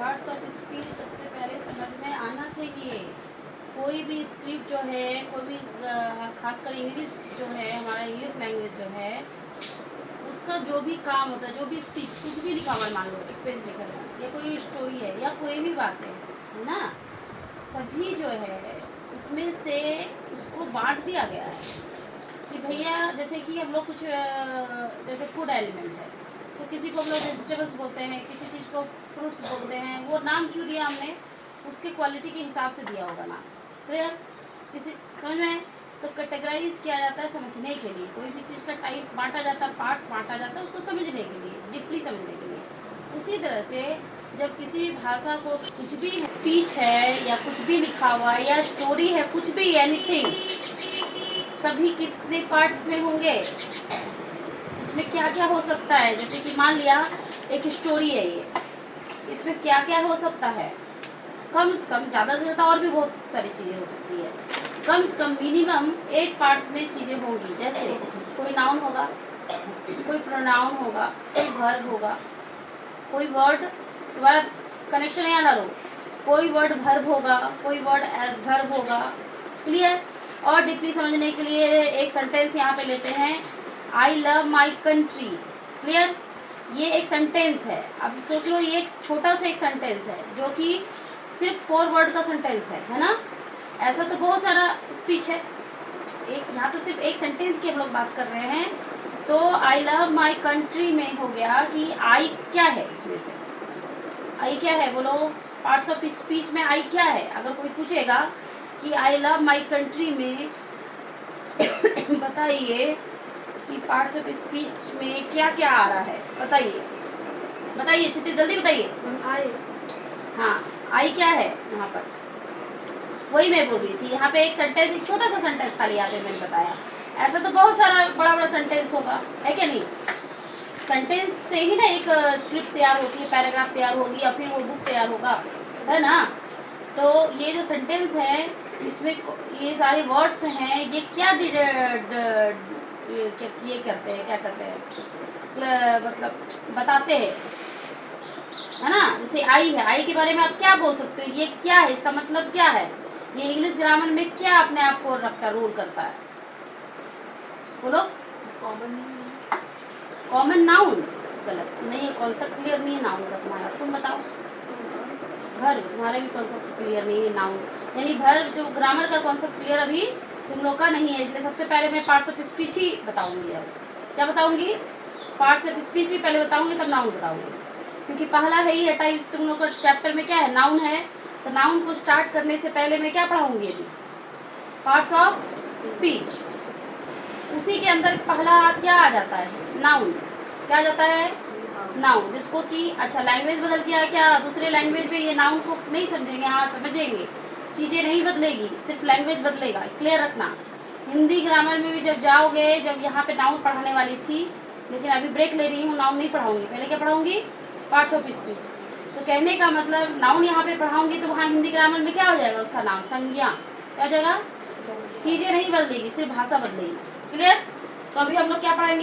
Parts of speech सबसे पहले समझ में आना चाहिए। कोई भी स्क्रिप्ट जो है, कोई भी खासकर इंग्लिश जो है, हमारा इंग्लिश लैंग्वेज जो है, उसका जो भी काम होता है, जो भी स्पीच कुछ भी लिखा हुआ है, मान लो एक पेज लिखा है या कोई स्टोरी है या कोई भी बात है ना, सभी जो है उसमें से उसको बांट दिया गया है कि भैया जैसे कि हम लोग कुछ जैसे फूड एलिमेंट है तो किसी को हम लोग वेजिटेबल्स बोलते हैं, किसी चीज़ को फ्रूट्स बोलते हैं। वो नाम क्यों दिया हमने? उसके क्वालिटी के हिसाब से दिया होगा नाम। क्लियर? किसी समझ में? तो कैटेगराइज किया जाता है समझने के लिए। कोई भी चीज़ का टाइप्स बांटा जाता है, पार्ट्स बांटा जाता है उसको समझने के लिए, डीपली समझने के लिए। उसी तरह से जब किसी भी भाषा को कुछ भी स्पीच है या कुछ भी लिखा हुआ है या स्टोरी है, कुछ भी एनीथिंग, सभी कितने पार्ट्स में होंगे, उसमें क्या क्या हो सकता है। जैसे कि मान लिया एक स्टोरी है ये, इसमें क्या क्या हो सकता है, कम से कम, ज़्यादा से ज़्यादा और भी बहुत सारी चीज़ें हो सकती है। कम से कम मिनिमम 8 पार्ट्स में चीज़ें होंगी। जैसे कोई नाउन होगा, कोई प्रोनाउन होगा, कोई वर्ब होगा, कोई वर्ड, तुम्हारा कनेक्शन यहाँ डालो, कोई वर्ड वर्ब होगा, कोई वर्ड एडवर्ब होगा। क्लियर? और डीपली समझने के लिए एक सेंटेंस यहाँ पे लेते हैं, I love my country. Clear? ये एक सेंटेंस है। अब सोच लो ये एक छोटा सा एक सेंटेंस है जो कि सिर्फ 4 वर्ड का सेंटेंस है ना। ऐसा तो बहुत सारा स्पीच है, एक यहाँ तो सिर्फ एक सेंटेंस की हम लोग बात कर रहे हैं। तो आई लव माई कंट्री में हो गया कि आई क्या है, इसमें से आई क्या है बोलो। पार्ट्स ऑफ स्पीच में आई क्या है? अगर कोई पूछेगा कि आई लव माई कंट्री में बताइए कि पार्ट्स ऑफ स्पीच में क्या क्या आ रहा है, बताइए बताइए छिति, जल्दी बताइए। आई, हाँ, आई क्या है यहाँ पर? वही मैं बोल रही थी, यहाँ पे एक सेंटेंस, एक छोटा सा सेंटेंस खाली यहाँ पे मैंने बताया। ऐसा तो बहुत सारा बड़ा बड़ा सेंटेंस होगा, है क्या नहीं? सेंटेंस से ही ना एक स्क्रिप्ट तैयार होती है, पैराग्राफ तैयार होगी या फिर वो बुक तैयार होगा, है ना। तो ये जो सेंटेंस है, इसमें ये सारे वर्ड्स हैं, ये क्या ये करते हैं, क्या करते हैं, मतलब बताते हैं, है ना। जैसे आई है, आई के बारे में आप क्या बोल सकते हो? ये क्या है, इसका मतलब क्या है? ये इंग्लिश ग्रामर में क्या अपने आप को रखता, रोल करता है? बोलो। Common noun? गलत नहीं है, कॉन्सेप्ट क्लियर नहीं है नाउन का तुम्हारा। तुम बताओ। भर, तुम्हारे भी कॉन्सेप्ट क्लियर नहीं है नाउन, यानी भर जो ग्रामर का कॉन्सेप्ट क्लियर अभी तुम लोग का नहीं है। इसलिए सबसे पहले मैं पार्ट्स ऑफ स्पीच ही बताऊंगी। अब क्या बताऊंगी? पार्ट्स ऑफ स्पीच भी पहले बताऊंगी, तब नाउन बताऊंगी, क्योंकि पहला है ही है टाइप्स। तुम लोग का चैप्टर में क्या है, नाउन है। तो नाउन को स्टार्ट करने से पहले मैं क्या पढ़ाऊंगी? अभी पार्ट्स ऑफ स्पीच, उसी के अंदर पहला क्या आ जाता है? नाउन। क्या आ जाता है? नाउन। जिसको कि अच्छा लैंग्वेज बदल गया क्या, दूसरे लैंग्वेज में ये नाउन को नहीं समझेंगे? हाँ समझेंगे, चीज़ें नहीं बदलेगी, सिर्फ लैंग्वेज बदलेगा। क्लियर रखना। हिंदी ग्रामर में भी जब जाओगे, जब यहाँ पे नाउन पढ़ाने वाली थी, लेकिन अभी ब्रेक ले रही हूँ, नाउन नहीं पढ़ाऊंगी। पहले क्या पढ़ाऊंगी? Parts of speech. तो कहने का मतलब नाउन यहाँ पे पढ़ाऊंगी तो वहाँ हिंदी ग्रामर में क्या हो जाएगा? उसका नाम, संज्ञा। क्या हो जाएगा? चीज़ें नहीं बदलेगी, सिर्फ भाषा बदलेगी। क्लियर? तो अभी हम लोग क्या पढ़ाएंगे?